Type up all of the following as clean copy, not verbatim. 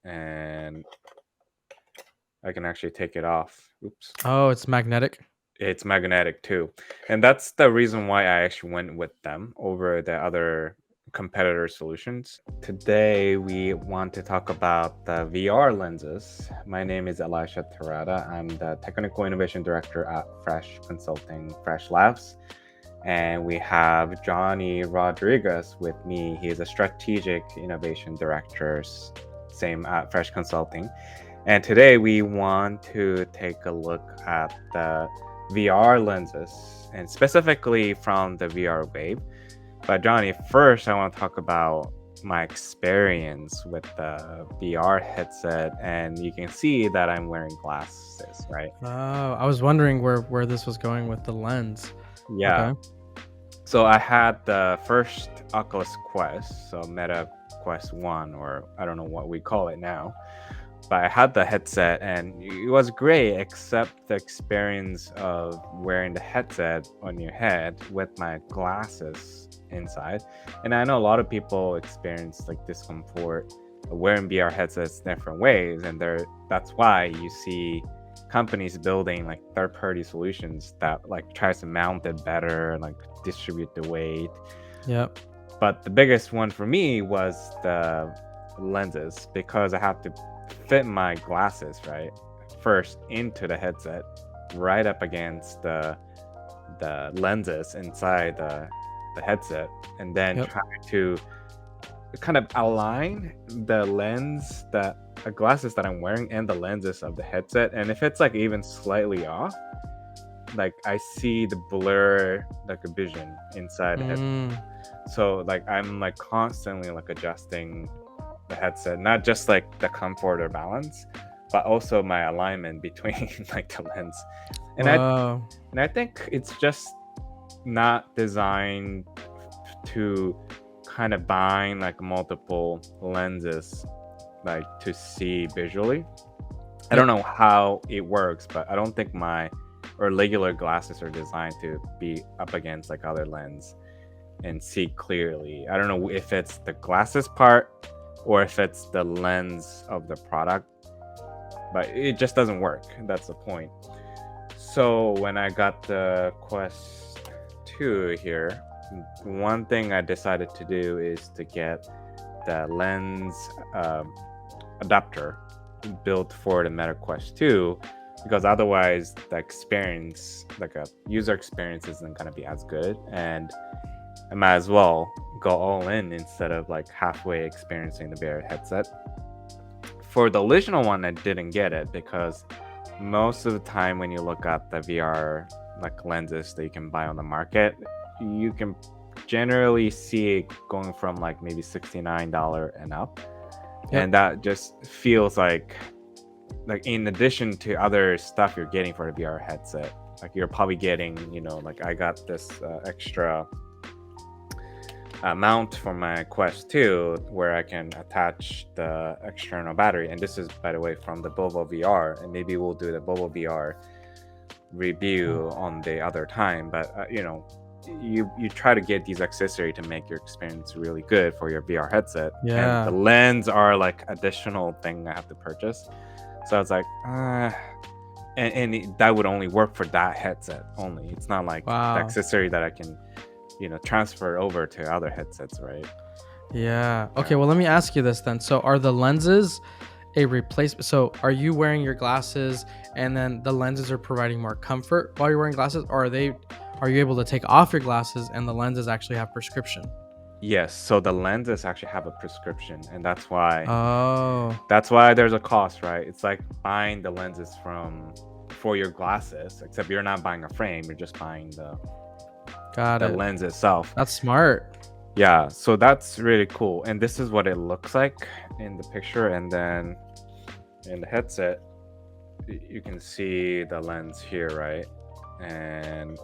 and I can actually take it off. Oops. Oh, it's magnetic. It's magnetic too. And that's the reason why I actually went with them over the other competitor solutions. Today, we want to talk about the VR lenses. My name is Elisha. I'm the Technical Innovation Director at Fresh Consulting, Fresh Labs. And we have Johnny Rodriguez with me. He's a Strategic Innovation Director, same at Fresh Consulting. And today we want to take a look at the VR lenses, and specifically from the VR Wave. But Johnny, first I want to talk about my experience with the VR headset, and you can see that I'm wearing glasses, right? Oh, I was wondering where this was going with the lens. Yeah. Okay. So I had the first Oculus Quest, so Meta Quest 1, or I don't know what we call it now. But I had the headset and it was great, except the experience of wearing the headset on your head with my glasses inside. And I know a lot of people experience like discomfort wearing VR headsets different ways, and that's why you see companies building like third-party solutions that like tries to mount it better, like distribute the weight. Yep. But the biggest one for me was the lenses, because I have to fit my glasses right first into the headset, right up against the lenses inside the headset, and then Yep. try to kind of align the lens that the glasses that I'm wearing and the lenses of the headset. And if it's like even slightly off, like I see the blur, like a vision inside the headset. Mm, So like I'm like constantly like adjusting the headset, not just like the comfort or balance, but also my alignment between like the lens. And I whoa. and I think it's just not designed to kind of bind like multiple lenses like to see visually. I don't Yep. know how it works, but I don't think my or regular glasses are designed to be up against like other lens and see clearly. I don't know if it's the glasses part or if it's the lens of the product, but it just doesn't work. That's the point. So when I got the Quest 2 here, one thing I decided to do is to get the lens adapter built for the Meta Quest 2, because otherwise the experience, like a user experience, isn't going to be as good, and I might as well go all in instead of like halfway experiencing the VR headset. For the original one, I didn't get it because most of the time when you look at the VR like lenses that you can buy on the market, you can generally see it going from like maybe $69 and up. Yep. And that just feels like in addition to other stuff you're getting for the VR headset, like you're probably getting, like I got this extra mount for my Quest 2 where I can attach the external battery. And this is, by the way, from the Bovo VR, and maybe we'll do the Bovo VR review on the other time. But you try to get these accessories to make your experience really good for your VR headset. And the Yeah. lens are like additional thing I have to purchase. So I was like, and that would only work for that headset only. It's not like the Wow. accessory that I can transfer over to other headsets, right? Yeah. Okay, Yeah. well, let me ask you this then. So are the lenses a replacement? So are you wearing your glasses and then the lenses are providing more comfort while you're wearing glasses, or are you able to take off your glasses and the lenses actually have prescription? Yes, so the lenses actually have a prescription, and that's why Oh, there's a cost, right? It's like buying the lenses for your glasses, except you're not buying a frame, you're just buying got the it. lens itself. That's smart. Yeah, so that's really cool. And this is what it looks like in the picture, and then in the headset you can see the lens here, right? And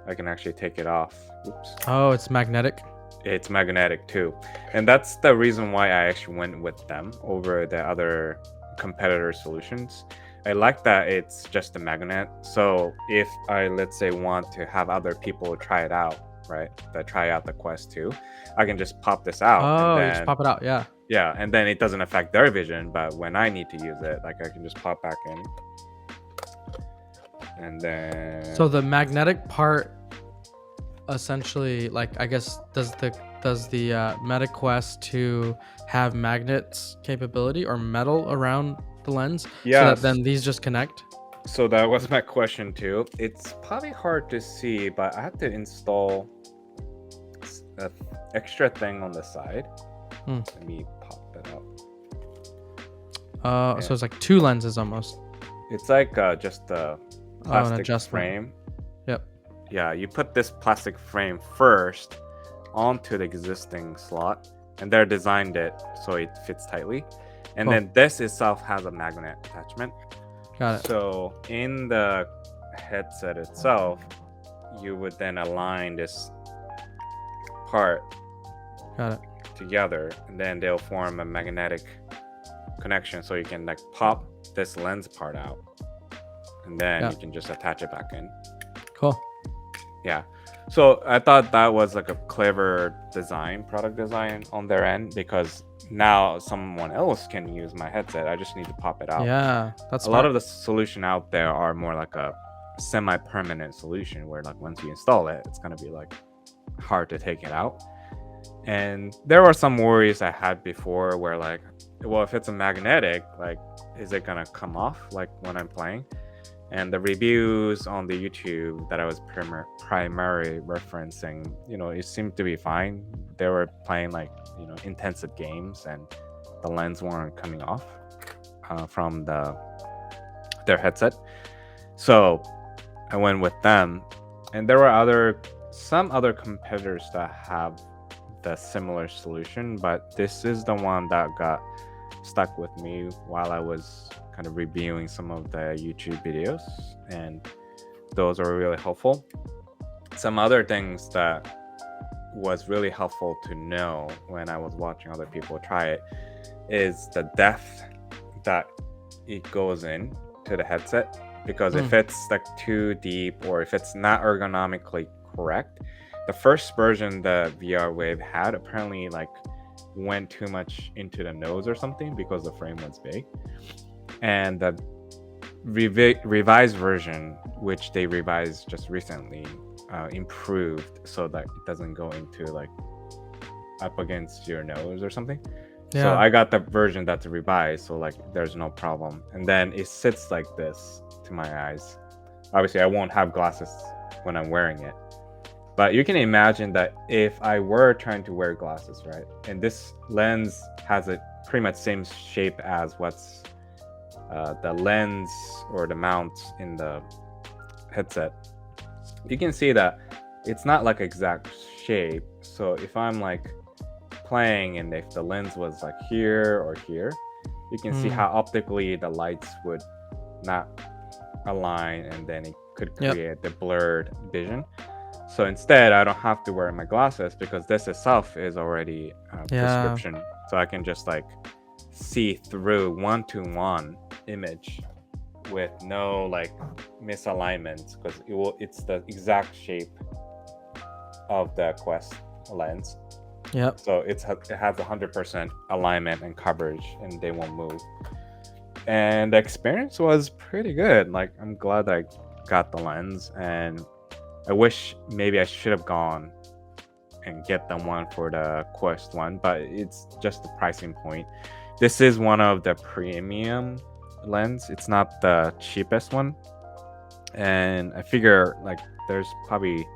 I can actually take it off. Oops. Oh, it's magnetic. It's magnetic too. And that's the reason why I actually went with them over the other competitor solutions. I like that it's just a magnet. So if I, let's say, want to have other people try it out, right? That try out the Quest 2, I can just pop this out, and Oh, you just then pop it out. Yeah. Yeah, and then it doesn't affect their vision, but when I need to use it, like I can just pop back in. And then So the magnetic part essentially, like, I guess, does the Meta Quest 2 have magnets capability or metal around the lens so that yes, then these just connect? so that was my question too. It's probably hard to see, but I have to install an extra thing on the side. Hmm. Let me pop it up. So it's like two lenses almost. It's like just a An plastic adjustment. frame. Yep. Yeah, you put this plastic frame first onto the existing slot, and they're designed it so it fits tightly. And Cool. then this itself has a magnet attachment. Got it. So in the headset itself, you would then align this part Got it. together, and then they'll form a magnetic connection. So you can like pop this lens part out, and then Yeah. you can just attach it back in. Cool. Yeah. So I thought that was like a clever product design on their end, because now someone else can use my headset. I just need to pop it out. Yeah, that's A lot of the solution out there are more like a semi-permanent solution where like once you install it, it's gonna be like hard to take it out. And there were some worries I had before where like, well, if it's a magnetic, like, is it gonna come off like when I'm playing? And the reviews on the YouTube that I was primarily referencing, it seemed to be fine. They were playing like, intensive games, and the lens weren't coming off from their headset. So I went with them, and there were some other competitors that have the similar solution, but this is the one that got stuck with me while I was kind of reviewing some of the YouTube videos, and those are really helpful. Some other things that was really helpful to know when I was watching other people try it is the depth that it goes in to the headset, because if it's like too deep or if it's not ergonomically correct, the first version the VR Wave had apparently like went too much into the nose or something because the frame was big. And the revised version, which they revised just recently, improved so that it doesn't go into like up against your nose or something. So I got the version that's revised, so like there's no problem. And then it sits like this to my eyes. Obviously I won't have glasses when I'm wearing it, but you can imagine that if I were trying to wear glasses, right, and this lens has a pretty much same shape as what's the lens or the mount in the headset, you can see that it's not like exact shape. So if I'm like playing and if the lens was like here or here, you can see how optically the lights would not align, and then it could create the blurred vision. So instead I don't have to wear my glasses because this itself is already a prescription, so I can just like see through one-to-one image with no like misalignments, because it's the exact shape of the Quest lens. So it has 100% alignment and coverage, and they won't move. And the experience was pretty good. Like, I'm glad I got the lens, and I wish maybe I should have gone and get the one for the Quest one, but it's just the pricing point. This is one of the premium lens. It's not the cheapest one, and I figure like there's probably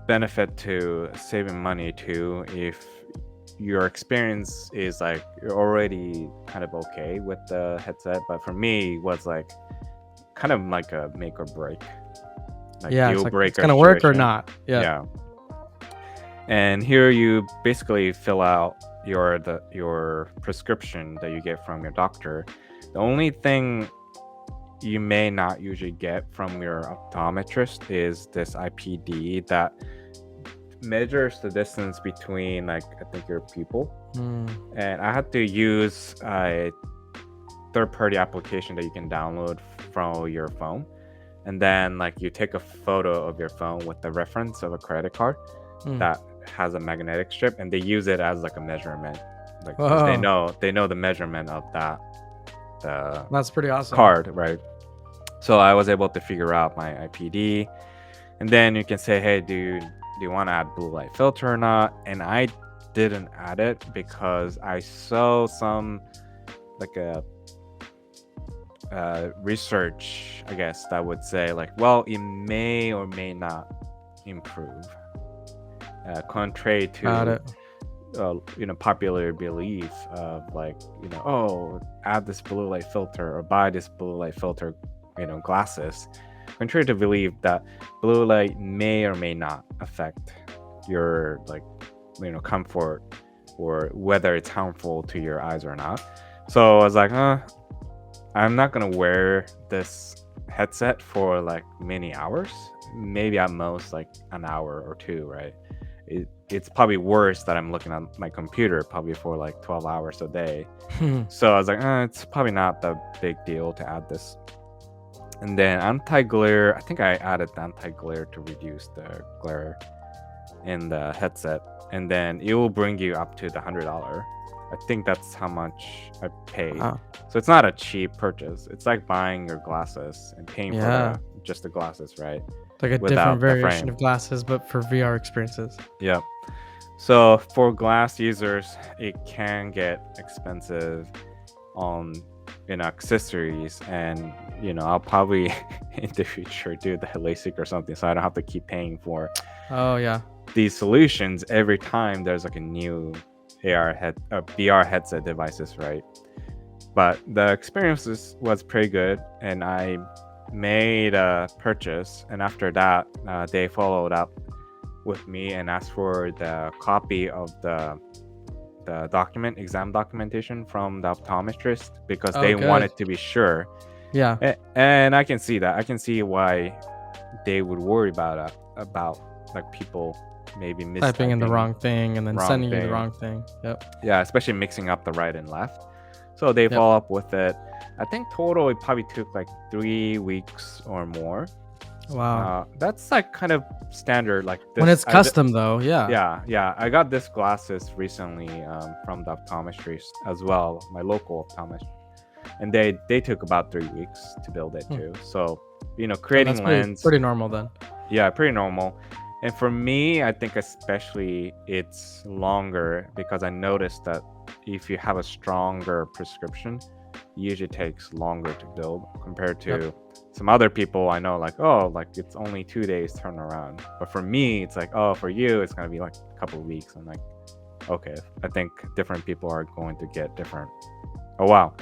benefit to saving money too if your experience is like you're already kind of okay with the headset. But for me it was like kind of like a make or break, like deal breaker. It's gonna work or not. And here you basically fill out your prescription that you get from your doctor. The only thing you may not usually get from your optometrist is this IPD that measures the distance between like I think your pupil. And I had to use a third-party application that you can download from your phone, and then like you take a photo of your phone with the reference of a credit card that has a magnetic strip, and they use it as like a measurement, like because Whoa, they know the measurement of that the that's pretty awesome. card, right? So I was able to figure out my IPD, and then you can say, hey, do you want to add blue light filter or not? And I didn't add it because I saw some like a research, I guess, that would say like, well, it may or may not improve, contrary Got to it. popular belief of like, oh, add this blue light filter or buy this blue light filter, glasses. Contrary to belief that blue light may or may not affect your like, comfort, or whether it's harmful to your eyes or not. So I was like, I'm not gonna wear this headset for like many hours. Maybe at most like an hour or two, right? It's probably worse that I'm looking at my computer probably for like 12 hours a day. So I was like, it's probably not the big deal to add this. And then anti-glare, I think I added the anti-glare to reduce the glare in the headset. And then it will bring you up to the $100. I think that's how much I paid. Wow. So it's not a cheap purchase. It's like buying your glasses and paying Yeah. for just the glasses, right? Like a Without different the variation frame. of glasses, but for VR experiences. Yep. So for glass users, it can get expensive on accessories, and I'll probably in the future do the LASIK or something, so I don't have to keep paying for Oh yeah. these solutions every time there's like a new VR headset devices, right? But the experience was pretty good, and I made a purchase, and after that they followed up with me and asked for the copy of the exam documentation from the optometrist, because Oh they good. wanted to be sure. Yeah. And I can see that. I can see why they would worry about like people maybe Typing in the mistyping wrong thing and then wrong sending you the thing. wrong thing. Yep. Yeah, especially mixing up the right and left. So they Yep. follow up with it. I think total it probably took like 3 weeks or more. Wow. That's like kind of standard. Like this, When it's custom though, yeah. yeah. I got this glasses recently from the optometrist as well, my local optometrist, and they took about 3 weeks to build it too. So creating That's lens, pretty normal then. yeah, pretty normal. And for me, I think especially it's longer, because I noticed that if you have a stronger prescription, it usually takes longer to build compared to some other people I know, like, oh, like it's only 2 days turnaround. But for me, it's like, oh, for you, it's gonna be like a couple of weeks. I'm like, okay, I think different people are going to get different. Oh wow,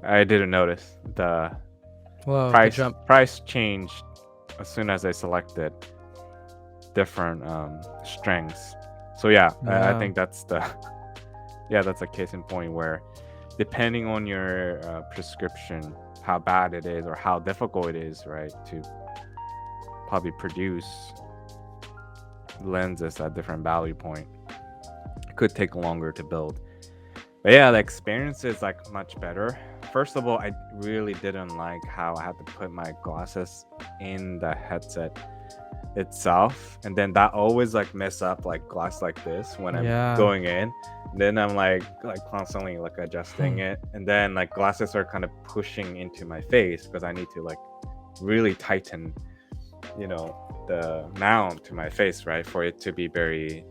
I didn't notice the Whoa, good jump. price changed as soon as I selected different strengths. So yeah, I think that's that's a case in point where, depending on your prescription, how bad it is or how difficult it is, right, to probably produce lenses at different value point, it could take longer to build. But yeah, the experience is like much better. First of all, I really didn't like how I had to put my glasses in the headset itself, and then that always like mess up like glass like this when I'm going in. Then I'm like constantly like adjusting it, and then like glasses are kind of pushing into my face because I need to like really tighten the mount to my face, right, for it to be very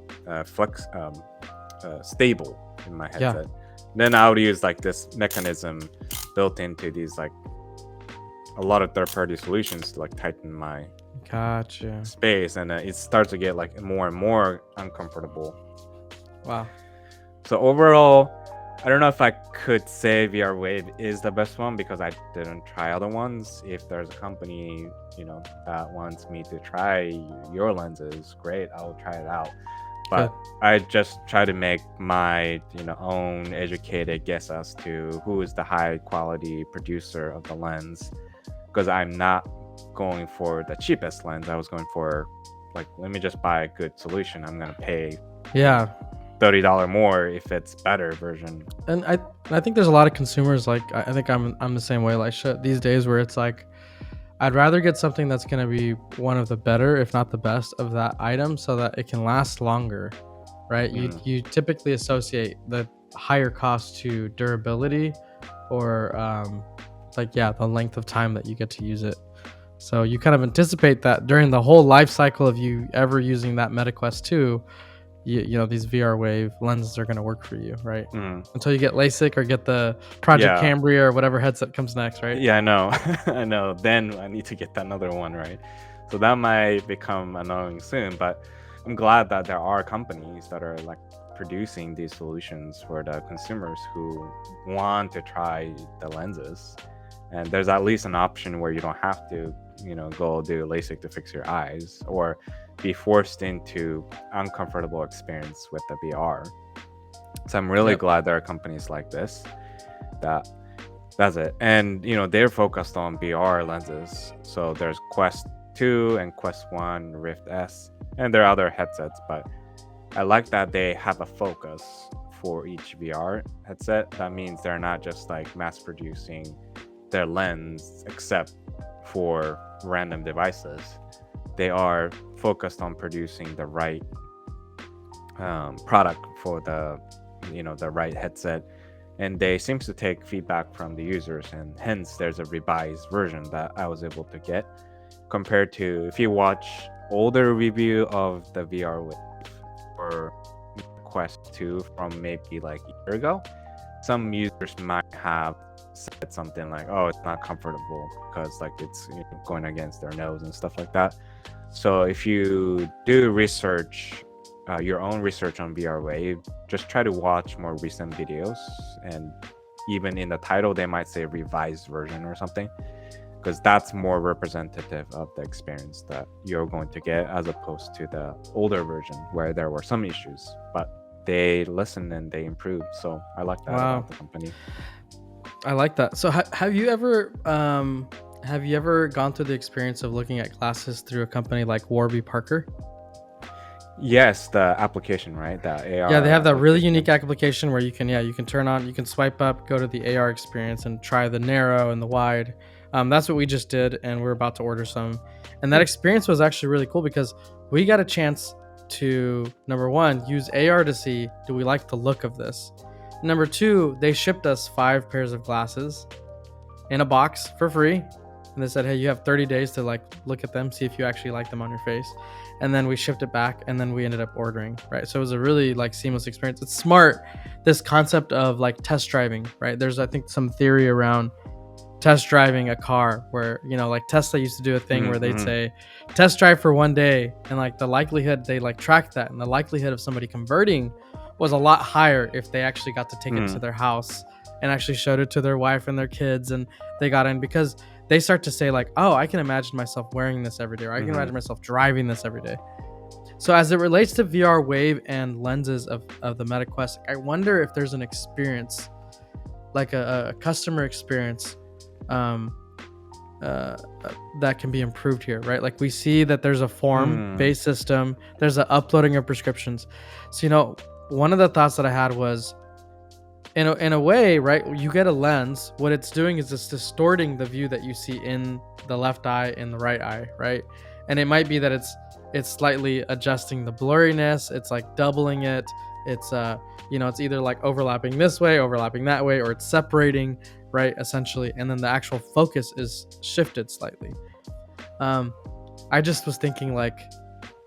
stable in my headset. Then I would use like this mechanism built into these like a lot of third-party solutions to like tighten my space, and it starts to get like more and more uncomfortable. Wow. So overall, I don't know if I could say VR Wave is the best one, because I didn't try other ones. If there's a company that wants me to try your lenses, great, I'll try it out. But I just try to make my own educated guess as to who is the high quality producer of the lens, because I'm not going for the cheapest lens. I was going for like, let me just buy a good solution. I'm gonna pay $30 more if it's better version. And I think there's a lot of consumers, like I think I'm the same way, like these days, where it's like I'd rather get something that's going to be one of the better, if not the best, of that item, so that it can last longer, right? Mm, You typically associate the higher cost to durability, or like, yeah, the length of time that you get to use it. So you kind of anticipate that during the whole life cycle of you ever using that MetaQuest 2, you know, these VR Wave lenses are going to work for you, right? mm. Until you get LASIK or get the Project Yeah, Cambria or whatever headset comes next, right? yeah, I know. I know. Then I need to get another one, right? So that might become annoying soon, but I'm glad that there are companies that are like producing these solutions for the consumers who want to try the lenses. And there's at least an option where you don't have to, go do LASIK to fix your eyes or be forced into uncomfortable experience with the VR. So I'm really Yep. glad there are companies like this that that's it. And they're focused on VR lenses. So there's Quest 2 and Quest 1, Rift S, and there are other headsets, but I like that they have a focus for each VR headset. That means they're not just like mass producing their lens except for random devices. They are focused on producing the right product for the right headset, and they seems to take feedback from the users, and hence there's a revised version that I was able to get compared to if you watch older review of the VR Wave or Quest 2 from maybe like a year ago. Some users might have said something like, oh, it's not comfortable because like it's going against their nose and stuff like that. So if you do research, your own research on VR Wave, just try to watch more recent videos, and even in the title they might say revised version or something, because that's more representative of the experience that you're going to get as opposed to the older version where there were some issues, but they listened and they improved. So I like that Wow. about the company. I like that. So have you ever gone through the experience of looking at glasses through a company like Warby Parker? Yes, the application, right? The Yeah, they AR have that really application. unique application where you can turn on, you can swipe up, go to the AR experience, and try the narrow and the wide. That's what we just did, and we're about to order some. And that experience was actually really cool because we got a chance to, number one, use AR to see, do we like the look of this? Number two, they shipped us 5 pairs of glasses in a box for free, and they said, hey, you have 30 days to like look at them, see if you actually like them on your face. And then we shipped it back, and then we ended up ordering, right? So it was a really like seamless experience. It's smart, this concept of like test driving, right? There's, I think, some theory around test driving a car where, like Tesla used to do a thing where they'd Mm-hmm. say test drive for one day, and like the likelihood, they like tracked that, and the likelihood of somebody converting was a lot higher if they actually got to take it to their house and actually showed it to their wife and their kids, and they got in, because they start to say like, oh, I can imagine myself wearing this every day, or I can Mm-hmm. imagine myself driving this every day. So as it relates to VR Wave and lenses of the MetaQuest, I wonder if there's an experience, like a customer experience, um, that can be improved here, right? Like we see that there's a form-based system, there's an uploading of prescriptions. So one of the thoughts that I had was, in a way, right, you get a lens, what it's doing is it's distorting the view that you see in the left eye and the right eye, right? And it might be that it's slightly adjusting the blurriness, it's like doubling it, it's it's either like overlapping this way, overlapping that way, or it's separating, right, essentially, and then the actual focus is shifted slightly. I just was thinking, like,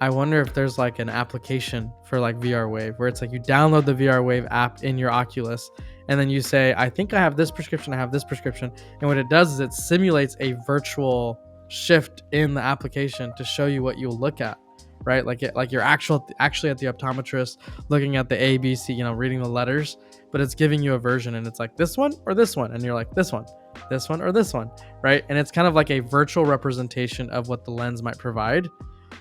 I wonder if there's like an application for like VR Wave where it's like you download the VR Wave app in your Oculus, and then you say, I think I have this prescription, I have this prescription. And what it does is it simulates a virtual shift in the application to show you what you'll look at, right? Like you're actually at the optometrist looking at the A, B, C, reading the letters, but it's giving you a version, and it's like this one or this one. And you're like, this one or this one, right? And it's kind of like a virtual representation of what the lens might provide,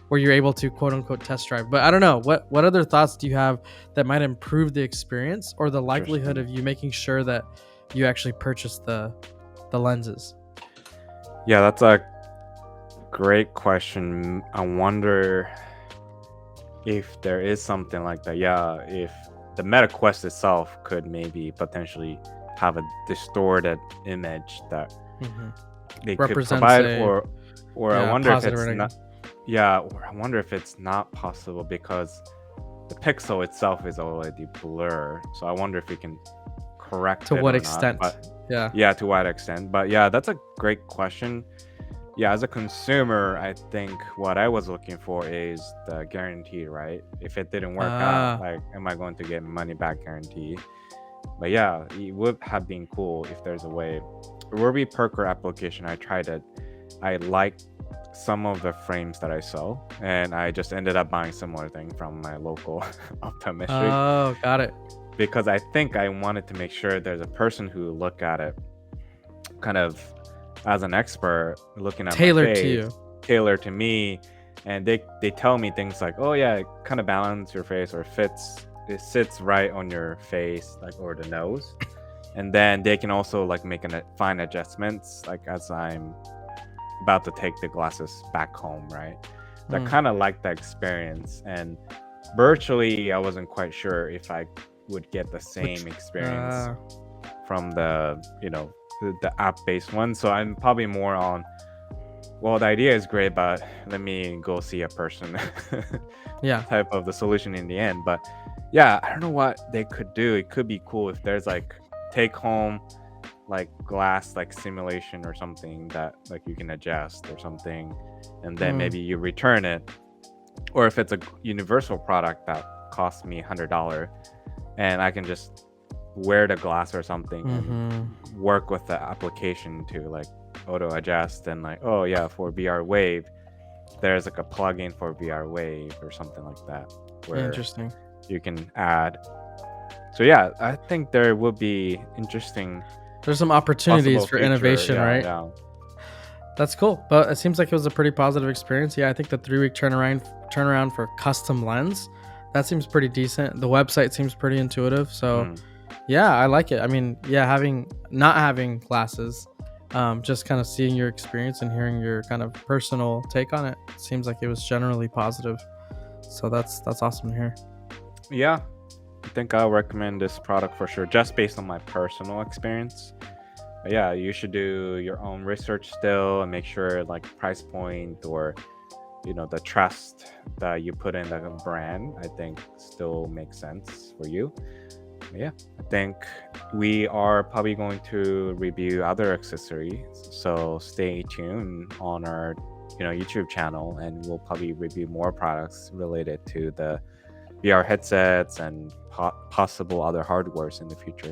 where you're able to quote unquote test drive. But I don't know, what other thoughts do you have that might improve the experience or the likelihood of you making sure that you actually purchase the lenses? Yeah, that's a great question. I wonder if there is something like that. Yeah, if the MetaQuest itself could maybe potentially have a distorted image that Mm-hmm. they could Represents provide, a or Or I Yeah, wonder if positive or it's negative. not. Yeah, or I wonder if it's not possible because the pixel itself is already blur. So I wonder if we can correct To it what or not. extent? But Yeah. yeah, to what extent? But yeah, that's a great question. Yeah, as a consumer, I think what I was looking for is the guarantee, right? If it didn't work out, Ah, like, am I going to get money back guarantee? But yeah, it would have been cool if there's a way. Warby Perker application, I tried it. I liked some of the frames that I saw, and I just ended up buying similar thing from my local optometric oh, got it. because I think I wanted to make sure there's a person who look at it kind of as an expert looking at my Tailored to face, you. tailored to me, and they tell me things like, "Oh yeah, it kind of balance your face or fits it sits right on your face like or the nose." And then they can also like make an fine adjustments like as I'm about to take the glasses back home, right? So I Mm. kind of like that experience, and virtually I wasn't quite sure if I would get the Which same experience uh from the app-based one. So I'm probably more on, well, the idea is great, but let me go see a person yeah. type of the solution in the end. But yeah, I don't know what they could do. It could be cool if there's like take home like glass like simulation or something that like you can adjust or something, and then Mm. maybe you return it. Or if it's a universal product that costs me $100 and I can just wear the glass or something and Mhm. work with the application to like auto adjust, and like, oh yeah, for VR Wave there's like a plugin for VR Wave or something like that where Interesting. you can add. So yeah, I think there will be interesting There's some opportunities possible for future. innovation, Yeah, right? yeah. That's cool. But it seems like it was a pretty positive experience. Yeah, I think the 3 week turnaround for custom lens, that seems pretty decent. The website seems pretty intuitive. So Mm. yeah, I like it. I mean, yeah, having not having glasses, just kind of seeing your experience and hearing your kind of personal take on it seems like it was generally positive. So that's awesome to hear. Yeah, I think I'll recommend this product for sure, just based on my personal experience. But yeah, you should do your own research still and make sure like price point or the trust that you put in the brand, I think still makes sense for you. But yeah, I think we are probably going to review other accessories. So stay tuned on our YouTube channel, and we'll probably review more products related to the VR headsets and possible other hardwares in the future.